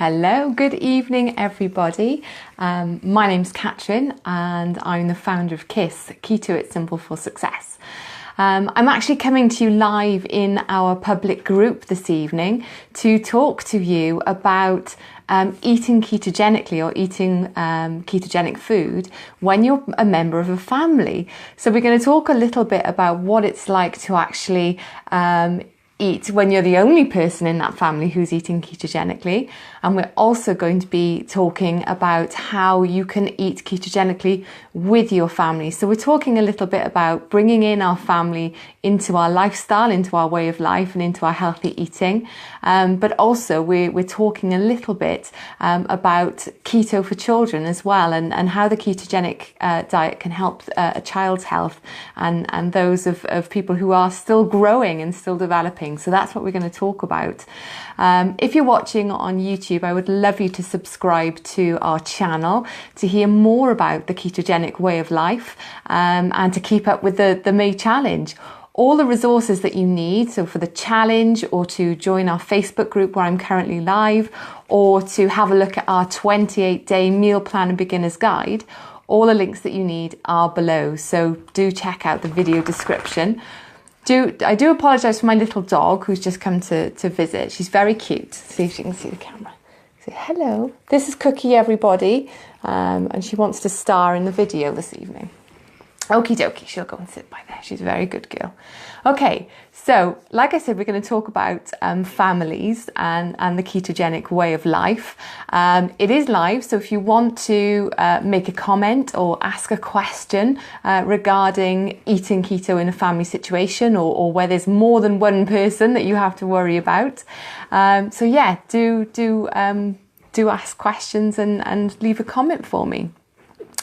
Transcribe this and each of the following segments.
Hello, good evening everybody. My name's Catrin and I'm the founder of KISS, Keto It's Simple for Success. I'm actually coming to you live in our public group this evening to talk to you about eating ketogenically or eating ketogenic food when you're a member of a family. So we're going to talk a little bit about what it's like to actually eat when you're the only person in that family who's eating ketogenically. And we're also going to be talking about how you can eat ketogenically with your family. So we're talking a little bit about bringing in our family into our lifestyle, into our way of life and into our healthy eating. But also we're talking a little bit about keto for children as well, and how the ketogenic diet can help a child's health and those of people who are still growing and still developing. So that's what we're going to talk about. If you're watching on YouTube, I would love you to subscribe to our channel to hear more about the ketogenic way of life and to keep up with the May challenge. All the resources that you need, so for the challenge or to join our Facebook group where I'm currently live, or to have a look at our 28-day meal plan and beginner's guide, all the links that you need are below. So do check out the video description. I do apologise for my little dog who's just come to visit. She's very cute. See if she can see the camera. Say hello. This is Cookie, everybody, and she wants to star in the video this evening. Okie dokie, she'll go and sit by there. She's a very good girl. Okay, so like I said, we're going to talk about families and the ketogenic way of life. It is live, so if you want to make a comment or ask a question regarding eating keto in a family situation, or where there's more than one person that you have to worry about. So yeah, do ask questions and leave a comment for me.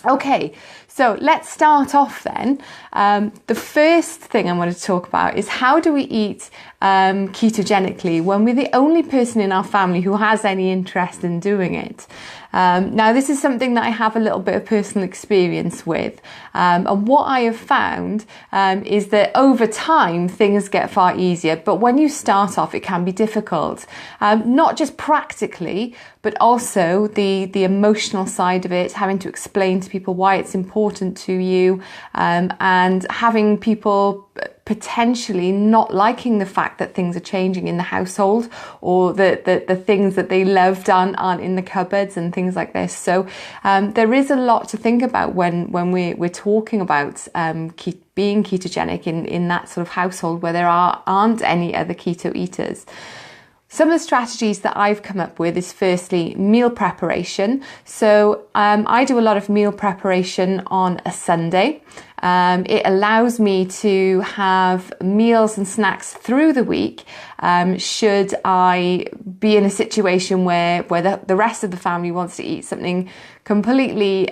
Okay, so let's start off then. The first thing I want to talk about is how do we eat ketogenically when we're the only person in our family who has any interest in doing it. Now, this is something that I have a little bit of personal experience with. And what I have found is that over time, things get far easier. But when you start off, it can be difficult. Not just practically, but also the emotional side of it, having to explain to people why it's important to you, and having people potentially not liking the fact that things are changing in the household, or the things that they loved aren't in the cupboards and things like this. So there is a lot to think about when we're talking about being ketogenic in that sort of household where there aren't any other keto eaters. Some of the strategies that I've come up with is firstly meal preparation. So I do a lot of meal preparation on a Sunday. It allows me to have meals and snacks through the week should I be in a situation where the rest of the family wants to eat something completely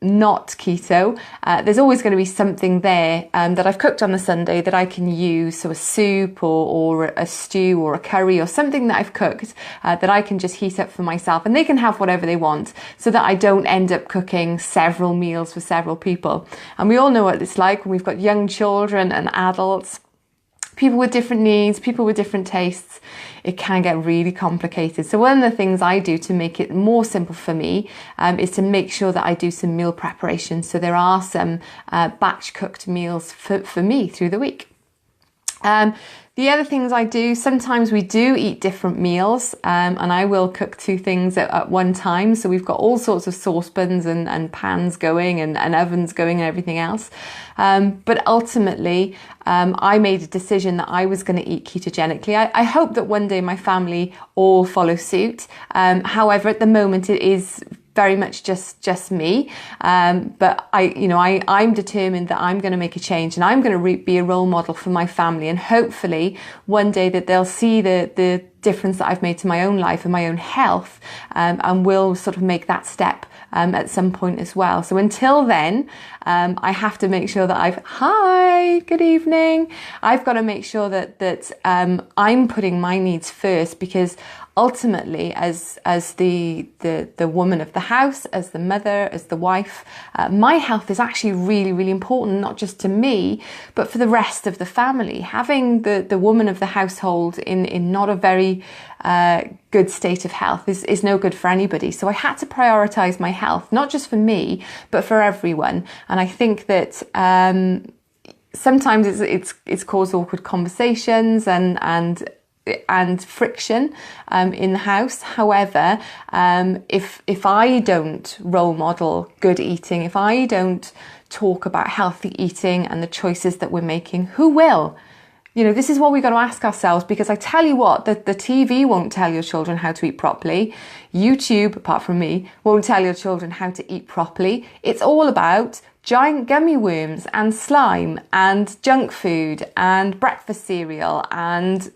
not keto. There's always going to be something there that I've cooked on the Sunday that I can use, so a soup or a stew or a curry or something that I've cooked that I can just heat up for myself, and they can have whatever they want, so that I don't end up cooking several meals for several people. And we all know what it's like when we've got young children and adults, people with different needs, people with different tastes. It can get really complicated. So one of the things I do to make it more simple for me is to make sure that I do some meal preparation. So there are some batch cooked meals for me through the week. The other things I do, sometimes we do eat different meals, and I will cook two things at one time. So we've got all sorts of saucepans and pans going and ovens going and everything else. But ultimately, I made a decision that I was going to eat ketogenically. I hope that one day my family all follow suit. However, at the moment it is very much just me, but I'm determined that I'm going to make a change, and I'm going to be a role model for my family, and hopefully one day that they'll see the difference that I've made to my own life and my own health, and will sort of make that step at some point as well. So until then, I have to make sure that hi, good evening. I've got to make sure that I'm putting my needs first, because ultimately, as the woman of the house, as the mother, as the wife, my health is actually really, really important, not just to me, but for the rest of the family. Having the woman of the household in not a very good state of health is no good for anybody. So I had to prioritize my health, not just for me, but for everyone. And I think that sometimes it's caused awkward conversations and friction in the house. However, if I don't role model good eating, if I don't talk about healthy eating and the choices that we're making, who will? You know, this is what we've got to ask ourselves, because I tell you what, the TV won't tell your children how to eat properly. YouTube, apart from me, won't tell your children how to eat properly. It's all about giant gummy worms and slime and junk food and breakfast cereal and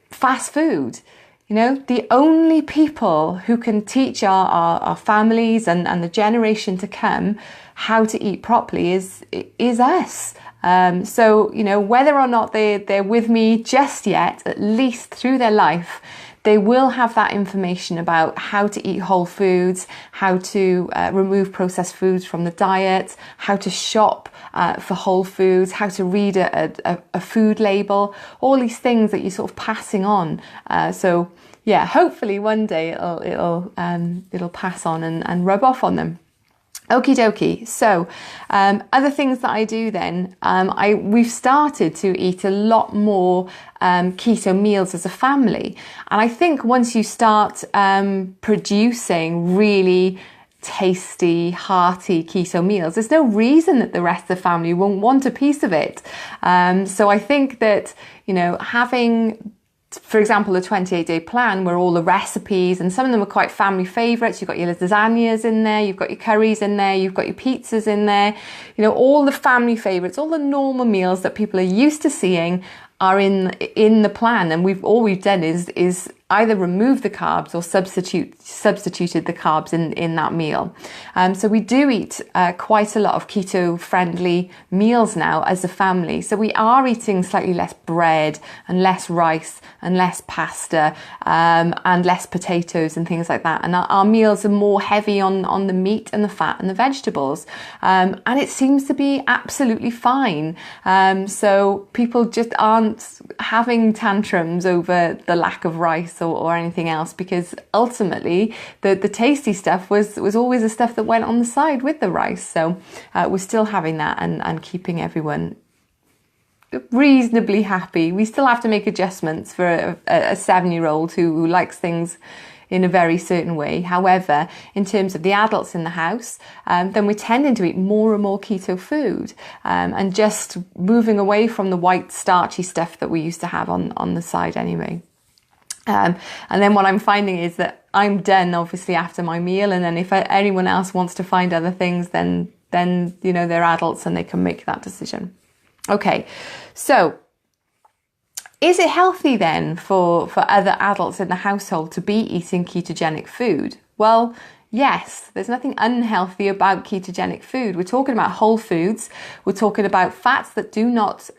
fast food. You know, the only people who can teach our families and the generation to come how to eat properly is us. So, you know, whether or not they're with me just yet, at least through their life, they will have that information about how to eat whole foods, how to remove processed foods from the diet, how to shop for whole foods, how to read a food label, all these things that you're sort of passing on. So yeah, hopefully one day it'll pass on and rub off on them. Okie dokie. So, other things that I do then, we've started to eat a lot more keto meals as a family. And I think once you start producing really tasty, hearty keto meals, there's no reason that the rest of the family won't want a piece of it. So I think that, you know, having, for example, the 28-day plan where all the recipes, and some of them are quite family favourites. You've got your lasagnas in there, you've got your curries in there, you've got your pizzas in there. You know, all the family favourites, all the normal meals that people are used to seeing are in the plan. And all we've done is either remove the carbs or substituted the carbs in that meal. So we do eat quite a lot of keto friendly meals now as a family. So we are eating slightly less bread and less rice and less pasta and less potatoes and things like that. And our meals are more heavy on the meat and the fat and the vegetables. And it seems to be absolutely fine. So people just aren't having tantrums over the lack of rice or anything else, because ultimately the tasty stuff was always the stuff that went on the side with the rice. So we're still having that and keeping everyone reasonably happy. We still have to make adjustments for a 7-year-old who likes things in a very certain way. However, in terms of the adults in the house, then we're tending to eat more and more keto food and just moving away from the white starchy stuff that we used to have on the side anyway. And then what I'm finding is that I'm done obviously after my meal, and then if anyone else wants to find other things, then you know, they're adults and they can make that decision. Okay, so is it healthy then for other adults in the household to be eating ketogenic food? Well, yes, there's nothing unhealthy about ketogenic food. We're talking about whole foods. We're talking about fats that do not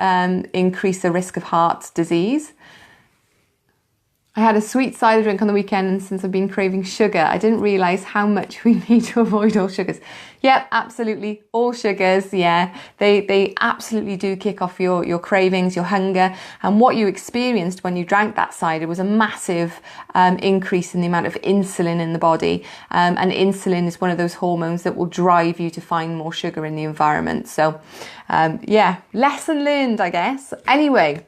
increase the risk of heart disease. I had a sweet cider drink on the weekend, and since I've been craving sugar, I didn't realise how much we need to avoid all sugars. Yep, absolutely. All sugars, yeah. They absolutely do kick off your cravings, your hunger. And what you experienced when you drank that cider was a massive increase in the amount of insulin in the body. And insulin is one of those hormones that will drive you to find more sugar in the environment. So, yeah, lesson learned, I guess. Anyway,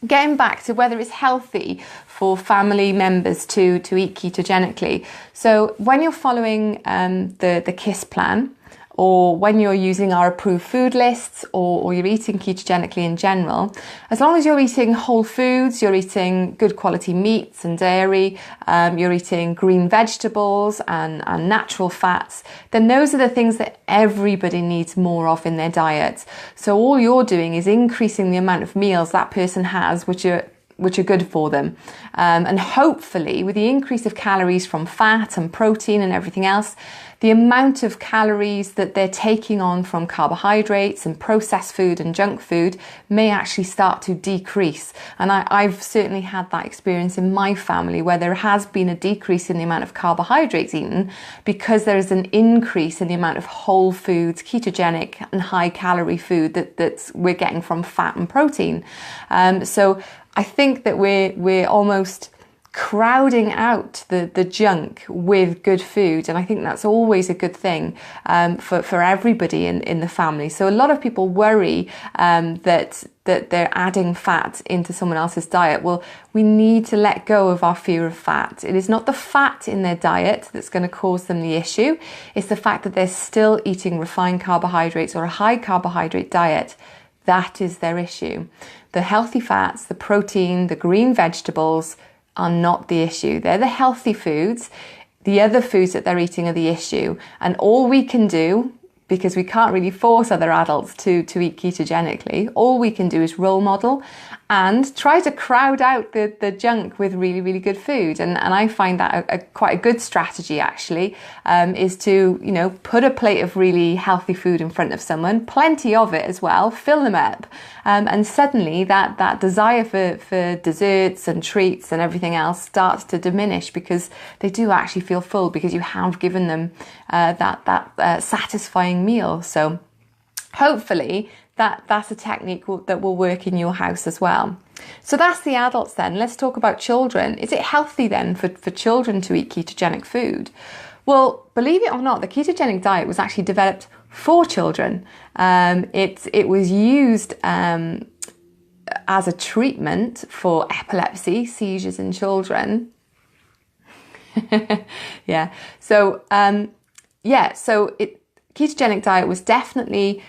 getting back to whether it's healthy for family members to eat ketogenically. So when you're following the KISS plan, or when you're using our approved food lists, or you're eating ketogenically in general, as long as you're eating whole foods, you're eating good quality meats and dairy, you're eating green vegetables and natural fats, then those are the things that everybody needs more of in their diet. So all you're doing is increasing the amount of meals that person has, which are which are good for them. And hopefully with the increase of calories from fat and protein and everything else, the amount of calories that they're taking on from carbohydrates and processed food and junk food may actually start to decrease. And I've certainly had that experience in my family, where there has been a decrease in the amount of carbohydrates eaten because there is an increase in the amount of whole foods, ketogenic and high calorie food that we're getting from fat and protein. So I think that we're almost crowding out the junk with good food, and I think that's always a good thing for everybody in the family. So a lot of people worry that they're adding fat into someone else's diet. Well, we need to let go of our fear of fat. It is not the fat in their diet that's going to cause them the issue. It's the fact that they're still eating refined carbohydrates or a high carbohydrate diet. That is their issue. The healthy fats, the protein, the green vegetables are not the issue. They're the healthy foods. The other foods that they're eating are the issue. And all we can do, because we can't really force other adults to eat ketogenically, all we can do is role model and try to crowd out the junk with really, really good food. And I find that quite a good strategy, actually, is to, put a plate of really healthy food in front of someone, plenty of it as well, fill them up. And suddenly that desire for desserts and treats and everything else starts to diminish, because they do actually feel full, because you have given them that satisfying meal. So hopefully that's a technique that will work in your house as well. So that's the adults then. Let's talk about children. Is it healthy then for children to eat ketogenic food? Well, believe it or not, the ketogenic diet was actually developed for children. It was used as a treatment for epilepsy, seizures in children. Yeah. So ketogenic diet was definitely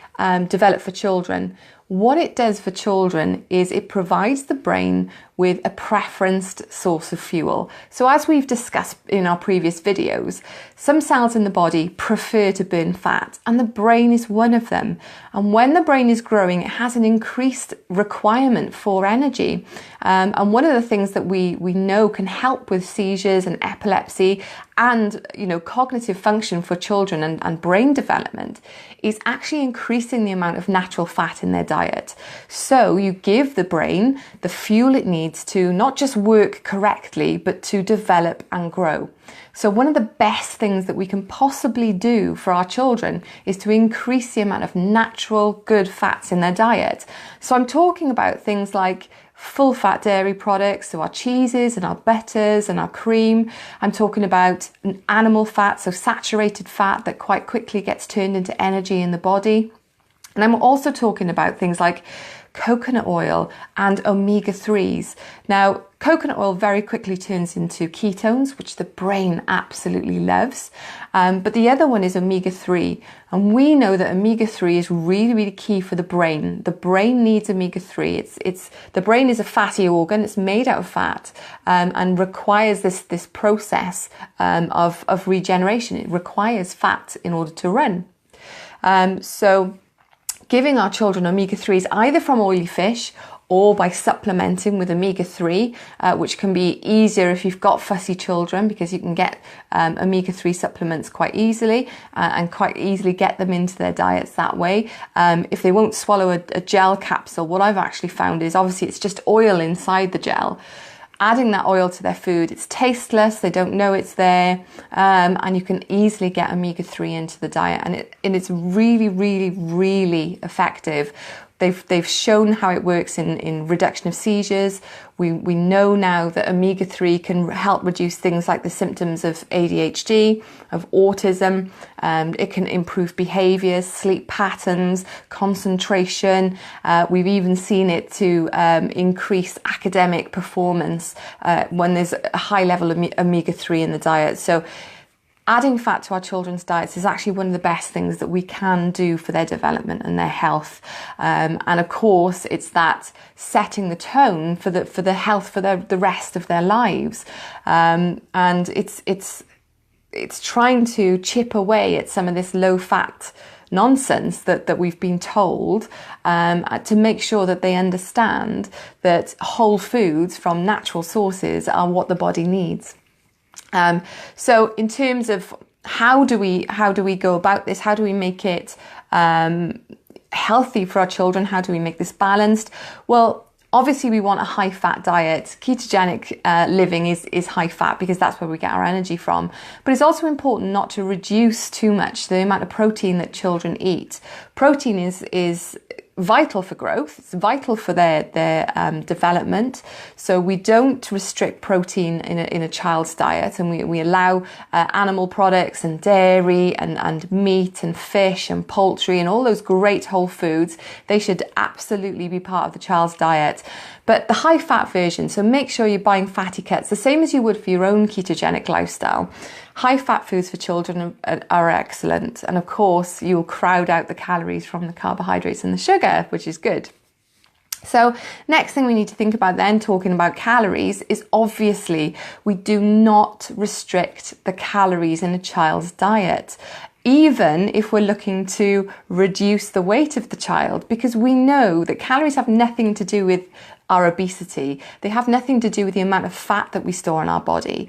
developed for children. What it does for children is it provides the brain with a preferenced source of fuel. So as we've discussed in our previous videos, some cells in the body prefer to burn fat, and the brain is one of them. And when the brain is growing, it has an increased requirement for energy. And one of the things that we know can help with seizures and epilepsy and cognitive function for children and brain development is actually increasing the amount of natural fat in their diet. So you give the brain the fuel it needs to not just work correctly, but to develop and grow. So one of the best things that we can possibly do for our children is to increase the amount of natural good fats in their diet. So I'm talking about things like full fat dairy products, so our cheeses and our butters and our cream. I'm talking about animal fat, so saturated fat that quite quickly gets turned into energy in the body. And I'm also talking about things like coconut oil and omega-3s. Now, coconut oil very quickly turns into ketones, which the brain absolutely loves. But the other one is omega-3. And we know that omega-3 is really, really key for the brain. The brain needs omega-3. The brain is a fatty organ. It's made out of fat and requires this process of regeneration. It requires fat in order to run. So giving our children omega-3s either from oily fish or by supplementing with omega-3, which can be easier if you've got fussy children, because you can get omega-3 supplements quite easily and quite easily get them into their diets that way. If they won't swallow a gel capsule, what I've actually found is obviously it's just oil inside the gel. Adding that oil to their food, it's tasteless, they don't know it's there, and you can easily get omega-3 into the diet, and it's really, really, really effective. They've shown how it works in reduction of seizures. We know now that omega-3 can help reduce things like the symptoms of ADHD, of autism. It can improve behaviours, sleep patterns, concentration. We've even seen it to increase academic performance when there's a high level of omega-3 in the diet. So adding fat to our children's diets is actually one of the best things that we can do for their development and their health. And of course, it's that setting the tone for the health for the rest of their lives. And it's trying to chip away at some of this low fat, nonsense that we've been told, to make sure that they understand that whole foods from natural sources are what the body needs. So in terms of how do we go about this? How do we make it healthy for our children? How do we make this balanced? Well, obviously we want a high fat diet. Ketogenic living is high fat because that's where we get our energy from. But it's also important not to reduce too much the amount of protein that children eat. Protein is vital for growth. It's vital for their development. So we don't restrict protein in a child's diet, and we allow animal products and dairy and meat and fish and poultry and all those great whole foods. They should absolutely be part of the child's diet. But the high fat version, so make sure you're buying fatty cuts, the same as you would for your own ketogenic lifestyle. High fat foods for children are excellent. And of course, you'll crowd out the calories from the carbohydrates and the sugar, which is good. So next thing we need to think about then, talking about calories, is obviously we do not restrict the calories in a child's diet, even if we're looking to reduce the weight of the child, because we know that calories have nothing to do with our obesity. They have nothing to do with the amount of fat that we store in our body.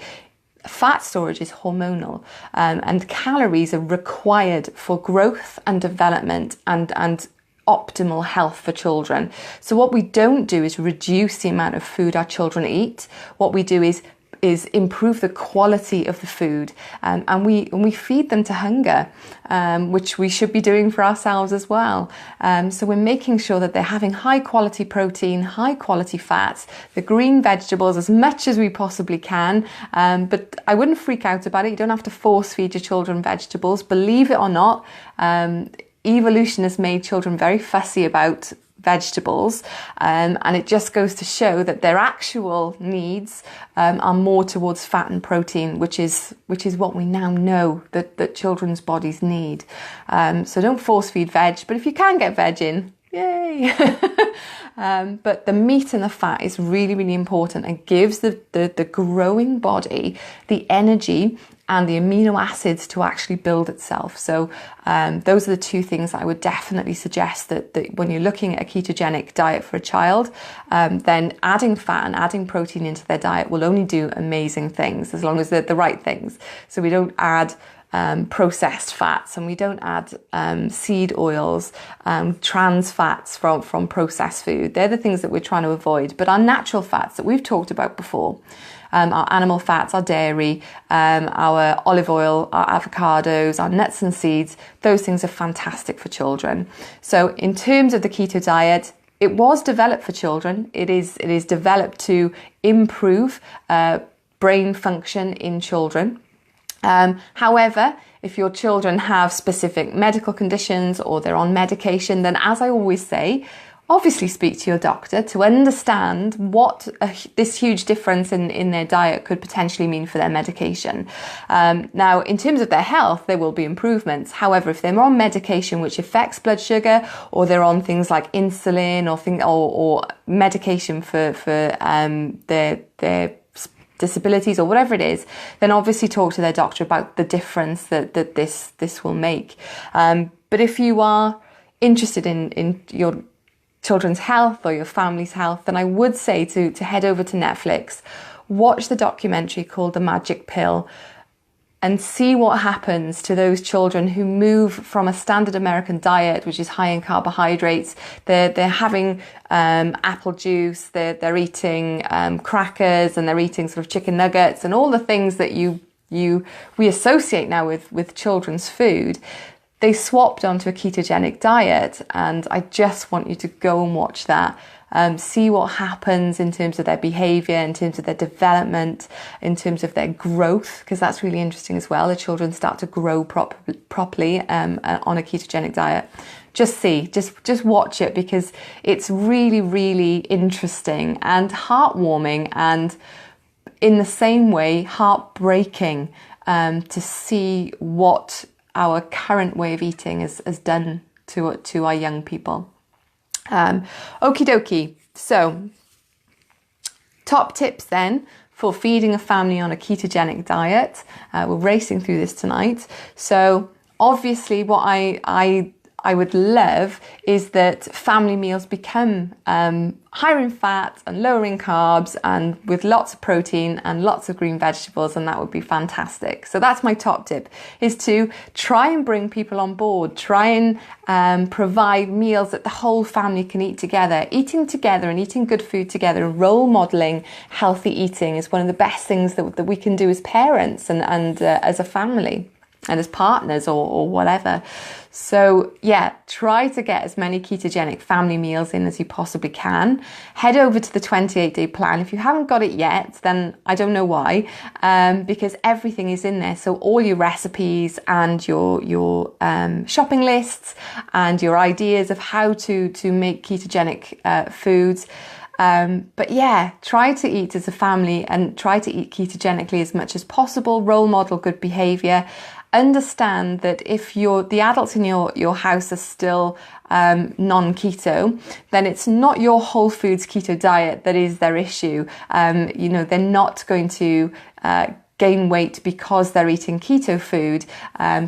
Fat storage is hormonal, and calories are required for growth and development and optimal health for children. So what we don't do is reduce the amount of food our children eat. What we do is improve the quality of the food, and we feed them to hunger, which we should be doing for ourselves as well. So we're making sure that they're having high quality protein, high quality fats, the green vegetables as much as we possibly can. But I wouldn't freak out about it. You don't have to force feed your children vegetables. Believe it or not, evolution has made children very fussy about vegetables, and it just goes to show that their actual needs are more towards fat and protein, which is what we now know that children's bodies need. So don't force feed veg, but if you can get veg in, yay! But the meat and the fat is really, really important and gives the growing body the energy and the amino acids to actually build itself. So those are the two things I would definitely suggest that when you're looking at a ketogenic diet for a child, then adding fat and adding protein into their diet will only do amazing things as long as they're the right things. So we don't add processed fats, and we don't add seed oils, trans fats from processed food. They're the things that we're trying to avoid. But our natural fats that we've talked about before, our animal fats, our dairy, our olive oil, our avocados, our nuts and seeds, those things are fantastic for children. So in terms of the keto diet, it was developed for children. It is developed to improve brain function in children. However, if your children have specific medical conditions or they're on medication, then as I always say, obviously speak to your doctor to understand what this huge difference in their diet could potentially mean for their medication. Now, in terms of their health, there will be improvements. However, if they're on medication which affects blood sugar, or they're on things like insulin or medication for their disabilities or whatever it is, then obviously talk to their doctor about the difference that this will make. But if you are interested in your children's health or your family's health, then I would say to head over to Netflix, watch the documentary called The Magic Pill, and see what happens to those children who move from a standard American diet, which is high in carbohydrates. They're having apple juice, they're eating crackers, and they're eating sort of chicken nuggets and all the things that we associate now with children's food. They swapped onto a ketogenic diet, and I just want you to go and watch that. See what happens in terms of their behaviour, in terms of their development, in terms of their growth, because that's really interesting as well. The children start to grow properly on a ketogenic diet. Just watch it, because it's really, really interesting and heartwarming, and in the same way heartbreaking to see what our current way of eating has done to our young people. Okie dokie. So, top tips then for feeding a family on a ketogenic diet. We're racing through this tonight. So, obviously, what I I would love is that family meals become higher in fat and lower in carbs and with lots of protein and lots of green vegetables, and that would be fantastic. So that's my top tip, is to try and bring people on board, try and provide meals that the whole family can eat together. Eating together and eating good food together and role modelling healthy eating is one of the best things that we can do as parents and as a family and as partners or whatever. So yeah, try to get as many ketogenic family meals in as you possibly can. Head over to the 28-day plan. If you haven't got it yet, then I don't know why, because everything is in there. So all your recipes and your shopping lists and your ideas of how to make ketogenic foods. But yeah, try to eat as a family and try to eat ketogenically as much as possible. Role model good behavior. Understand that if the adults in your house are still non-keto, then it's not your whole foods keto diet that is their issue. They're not going to gain weight because they're eating keto food.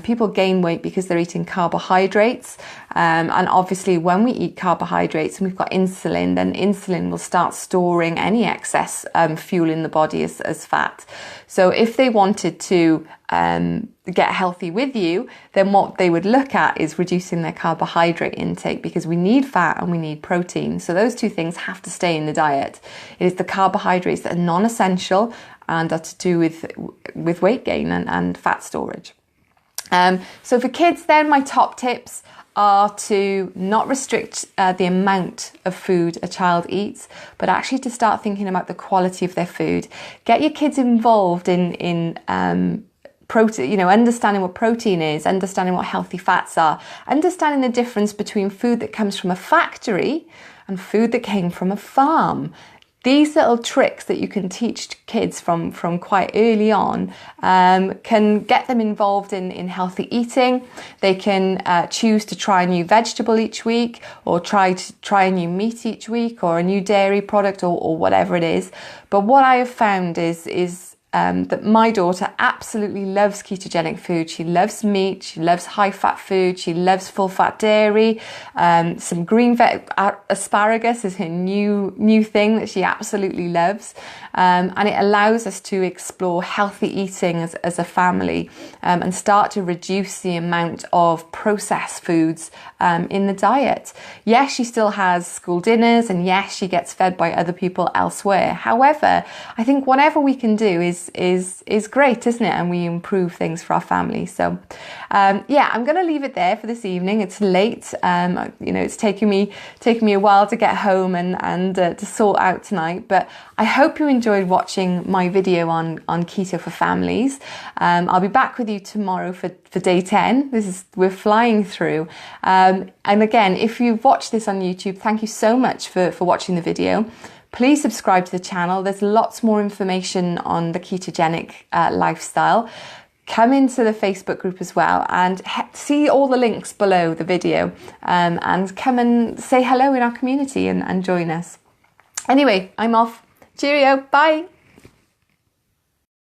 People gain weight because they're eating carbohydrates. And obviously when we eat carbohydrates and we've got insulin, then insulin will start storing any excess fuel in the body as fat. So if they wanted to get healthy with you, then what they would look at is reducing their carbohydrate intake, because we need fat and we need protein. So those two things have to stay in the diet. It is the carbohydrates that are non-essential and are to do with weight gain and fat storage. So for kids then, my top tips are to not restrict the amount of food a child eats, but actually to start thinking about the quality of their food. Get your kids involved in protein, understanding what protein is, understanding what healthy fats are, understanding the difference between food that comes from a factory and food that came from a farm. These little tricks that you can teach kids from quite early on can get them involved in healthy eating. They can choose to try a new vegetable each week, or try a new meat each week, or a new dairy product, or whatever it is. But what I have found is that my daughter absolutely loves ketogenic food. She loves meat, she loves high-fat food, she loves full-fat dairy. Some green asparagus is her new thing that she absolutely loves. And it allows us to explore healthy eating as a family and start to reduce the amount of processed foods in the diet. Yes, she still has school dinners, and yes, she gets fed by other people elsewhere. However, I think whatever we can do is great, isn't it? And we improve things for our family. So yeah, I'm going to leave it there for this evening. It's late. It's taking me a while to get home and to sort out tonight, but I hope you enjoyed watching my video on keto for families. I'll be back with you tomorrow for day 10. We're flying through. And again, if you've watched this on YouTube, thank you so much for watching the video. Please subscribe to the channel. There's lots more information on the ketogenic lifestyle. Come into the Facebook group as well and see all the links below the video, and come and say hello in our community and join us. Anyway, I'm off. Cheerio. Bye.